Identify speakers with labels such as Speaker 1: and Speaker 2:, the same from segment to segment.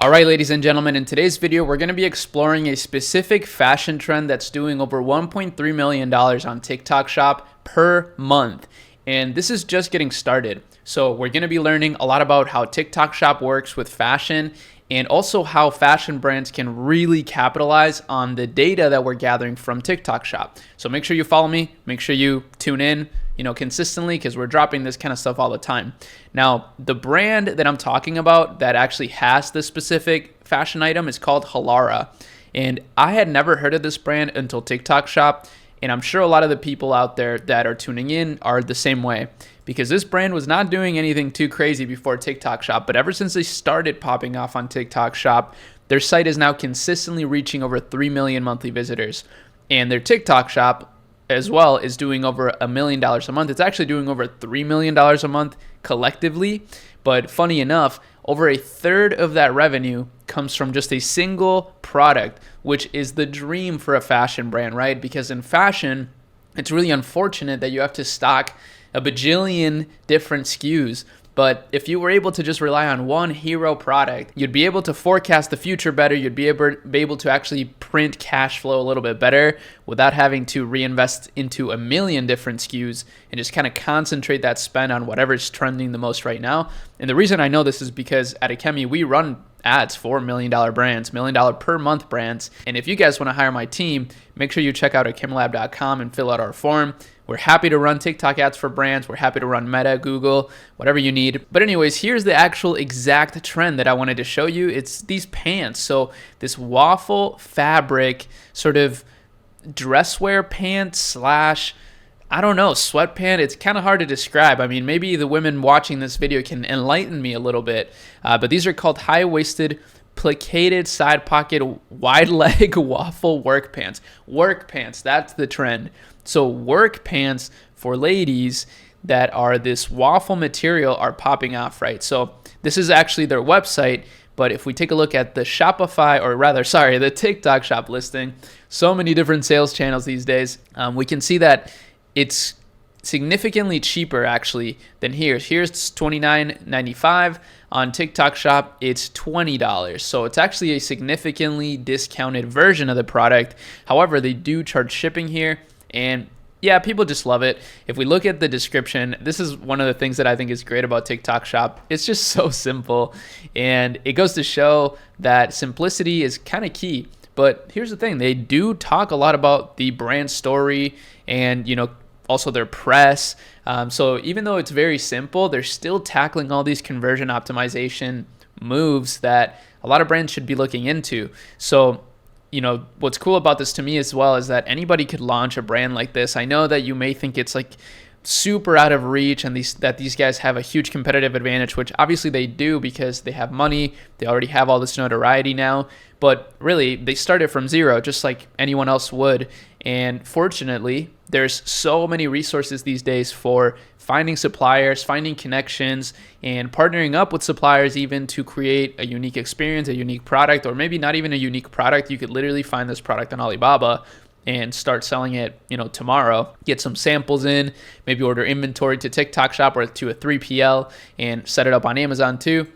Speaker 1: All right, ladies and gentlemen, in today's video, we're going to be exploring a specific fashion trend that's doing over $1.3 million on TikTok Shop per month. And this is just getting started. So we're going to be learning a lot about how TikTok Shop works with fashion and also how fashion brands can really capitalize on the data that we're gathering from TikTok Shop. So make sure you follow me, make sure you tune in, consistently, because we're dropping this kind of stuff all the time. Now, the brand that I'm talking about that actually has this specific fashion item is called Halara. And I had never heard of this brand until TikTok Shop. And I'm sure a lot of the people out there that are tuning in are the same way, because this brand was not doing anything too crazy before TikTok Shop. But ever since they started popping off on TikTok Shop, their site is now consistently reaching over 3 million monthly visitors. And their TikTok Shop as well is doing over $1 million a month. It's actually doing over $3 million a month collectively. But funny enough, over a third of that revenue comes from just a single product, which is the dream for a fashion brand, right? Because in fashion, it's really unfortunate that you have to stock a bajillion different SKUs. But if you were able to just rely on one hero product, you'd be able to forecast the future better. You'd be able to actually print cash flow a little bit better without having to reinvest into a million different SKUs and just kind of concentrate that spend on whatever's trending the most right now. And the reason I know this is because at Akemi, we run ads for $1 million brands, $1 million per month brands. And if you guys want to hire my team, make sure you check out akemilab.com and fill out our form. We're happy to run TikTok ads for brands. We're happy to run Meta, Google, whatever you need. But anyways, here's the actual exact trend that I wanted to show you. It's these pants. So this waffle fabric sort of dress wear pants slash, I don't know, sweatpant. It's kind of hard to describe. I mean, maybe the women watching this video can enlighten me a little bit. But these are called high-waisted placated side pocket wide leg waffle work pants. Work pants, that's the trend. So work pants for ladies that are this waffle material are popping off, right? So this is actually their website, but if we take a look at the Shopify, or rather, sorry, the TikTok Shop listing, so many different sales channels these days, we can see that it's significantly cheaper actually than here. Here's $29.95. On TikTok Shop, it's $20. So it's actually a significantly discounted version of the product. However, they do charge shipping here. And yeah, people just love it. If we look at the description, this is one of the things that I think is great about TikTok Shop. It's just so simple. And it goes to show that simplicity is kind of key. But here's the thing. They do talk a lot about the brand story and, also their press. So even though it's very simple, they're still tackling all these conversion optimization moves that a lot of brands should be looking into. So, what's cool about this to me as well is that anybody could launch a brand like this. I know that you may think it's like super out of reach and that these guys have a huge competitive advantage, which obviously they do because they have money. They already have all this notoriety now. But really, they started from zero, just like anyone else would. And fortunately, there's so many resources these days for finding suppliers, finding connections, and partnering up with suppliers even to create a unique experience, a unique product, or maybe not even a unique product. You could literally find this product on Alibaba and start selling it, tomorrow. Get some samples in, maybe order inventory to TikTok Shop or to a 3PL and set it up on Amazon too.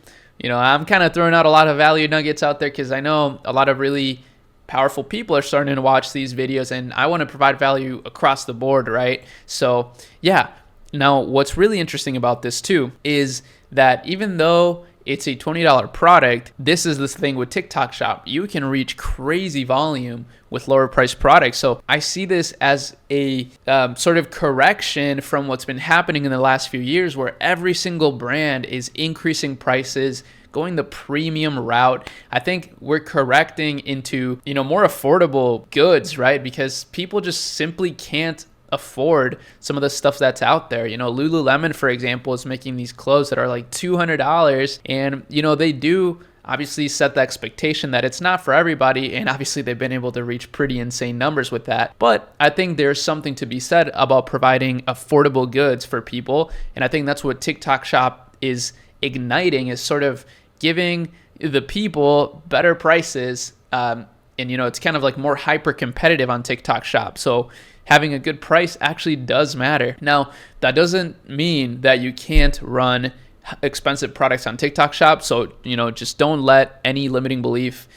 Speaker 1: I'm kind of throwing out a lot of value nuggets out there because I know a lot of really powerful people are starting to watch these videos and I want to provide value across the board, right? So yeah. Now, what's really interesting about this too is that even though it's a $20 product, this is this thing with TikTok Shop. You can reach crazy volume with lower priced products. So I see this as a sort of correction from what's been happening in the last few years where every single brand is increasing prices, going the premium route. I think we're correcting into, more affordable goods, right? Because people just simply can't afford some of the stuff that's out there. Lululemon, for example, is making these clothes that are like $200 and, they do obviously set the expectation that it's not for everybody. And obviously they've been able to reach pretty insane numbers with that. But I think there's something to be said about providing affordable goods for people. And I think that's what TikTok Shop is igniting, is sort of giving the people better prices. And, it's kind of like more hyper competitive on TikTok Shop. So having a good price actually does matter. Now, that doesn't mean that you can't run expensive products on TikTok Shop. So, just don't let any limiting belief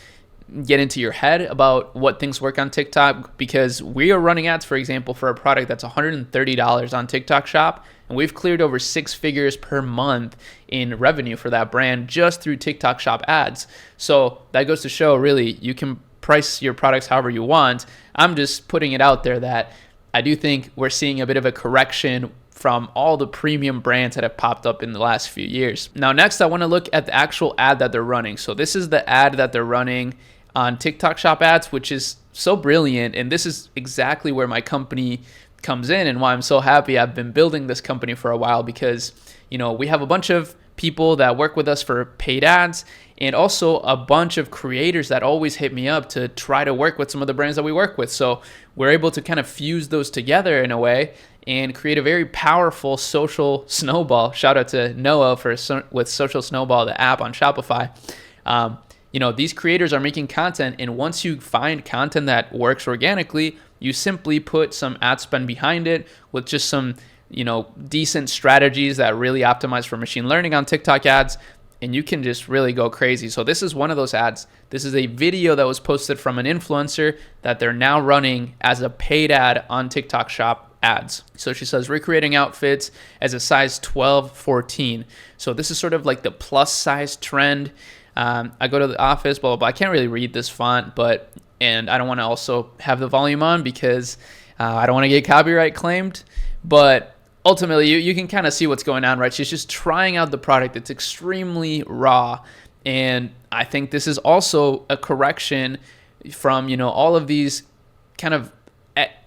Speaker 1: get into your head about what things work on TikTok, because we are running ads, for example, for a product that's $130 on TikTok Shop, and we've cleared over 6 figures per month in revenue for that brand just through TikTok Shop ads. So that goes to show, really, you can price your products however you want. I'm just putting it out there that I do think we're seeing a bit of a correction from all the premium brands that have popped up in the last few years. Now, next, I want to look at the actual ad that they're running. So this is the ad that they're running on TikTok Shop ads, which is so brilliant. And this is exactly where my company comes in and why I'm so happy. I've been building this company for a while because, we have a bunch of people that work with us for paid ads, and also a bunch of creators that always hit me up to try to work with some of the brands that we work with. So we're able to kind of fuse those together in a way and create a very powerful social snowball. Shout out to Noah with Social Snowball, the app on Shopify. These creators are making content, and once you find content that works organically, you simply put some ad spend behind it with just some, decent strategies that really optimize for machine learning on TikTok ads, and you can just really go crazy. So this is one of those ads. This is a video that was posted from an influencer that they're now running as a paid ad on TikTok Shop ads. So she says, recreating outfits as a size 12, 14. So this is sort of like the plus size trend. I go to the office, blah, blah, blah. I can't really read this font, and I don't want to also have the volume on because I don't want to get copyright claimed. But ultimately, you can kind of see what's going on, right? She's just trying out the product. It's extremely raw. And I think this is also a correction from, all of these kind of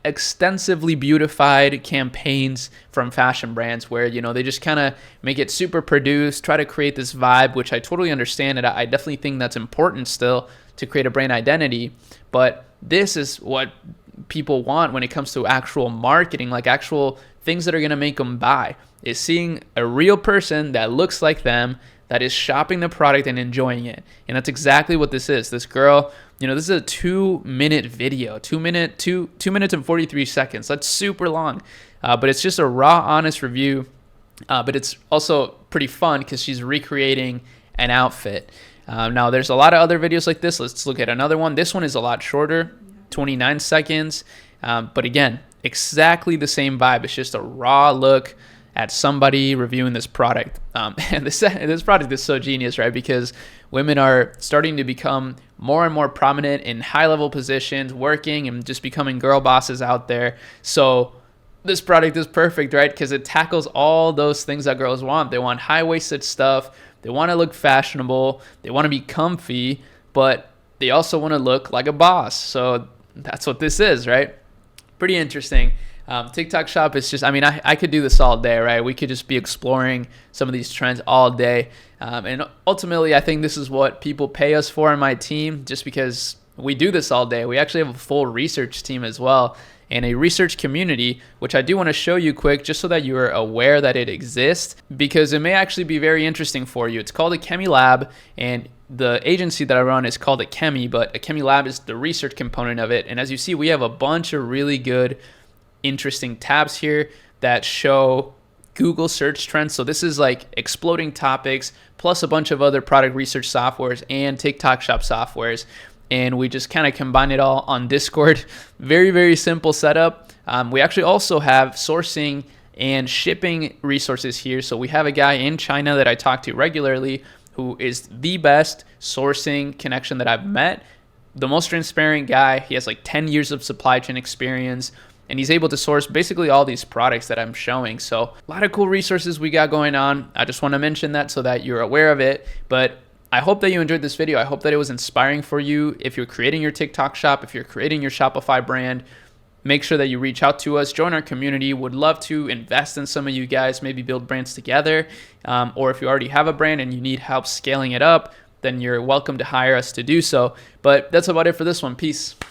Speaker 1: extensively beautified campaigns from fashion brands where, they just kind of make it super produced, try to create this vibe, which I totally understand. And I definitely think that's important still to create a brand identity. But this is what people want when it comes to actual marketing, like actual things that are going to make them buy, is seeing a real person that looks like them, that is shopping the product and enjoying it. And that's exactly what this is. This girl, this is a 2-minute video, 2 minutes and 43 seconds. That's super long, but it's just a raw, honest review. But it's also pretty fun because she's recreating an outfit. Now, there's a lot of other videos like this. Let's look at another one. This one is a lot shorter, 29 seconds. But again, exactly the same vibe. It's just a raw look at somebody reviewing this product. And this product is so genius, right? Because women are starting to become more and more prominent in high-level positions, working and just becoming girl bosses out there. So this product is perfect, right? Because it tackles all those things that girls want. They want high-waisted stuff. They want to look fashionable. They want to be comfy, but they also want to look like a boss. So that's what this is, right? Pretty interesting. TikTok Shop is just, I could do this all day, right? We could just be exploring some of these trends all day. And ultimately, I think this is what people pay us for in my team, just because we do this all day. We actually have a full research team as well, and a research community, which I do want to show you quick just so that you are aware that it exists, because it may actually be very interesting for you. It's called a Chemi Lab, and the agency that I run is called a Chemi, but a Chemi Lab is the research component of it. And as you see, we have a bunch of really good, interesting tabs here that show Google search trends. So this is like exploding topics plus a bunch of other product research softwares and TikTok Shop softwares. And we just kind of combine it all on Discord. Very, very simple setup. We actually also have sourcing and shipping resources here. So we have a guy in China that I talk to regularly who is the best sourcing connection that I've met. The most transparent guy. He has like 10 years of supply chain experience, and he's able to source basically all these products that I'm showing. So a lot of cool resources we got going on. I just want to mention that so that you're aware of it. But I hope that you enjoyed this video. I hope that it was inspiring for you. If you're creating your TikTok shop, if you're creating your Shopify brand, make sure that you reach out to us, join our community. Would love to invest in some of you guys, maybe build brands together. Or if you already have a brand and you need help scaling it up, then you're welcome to hire us to do so. But that's about it for this one. Peace.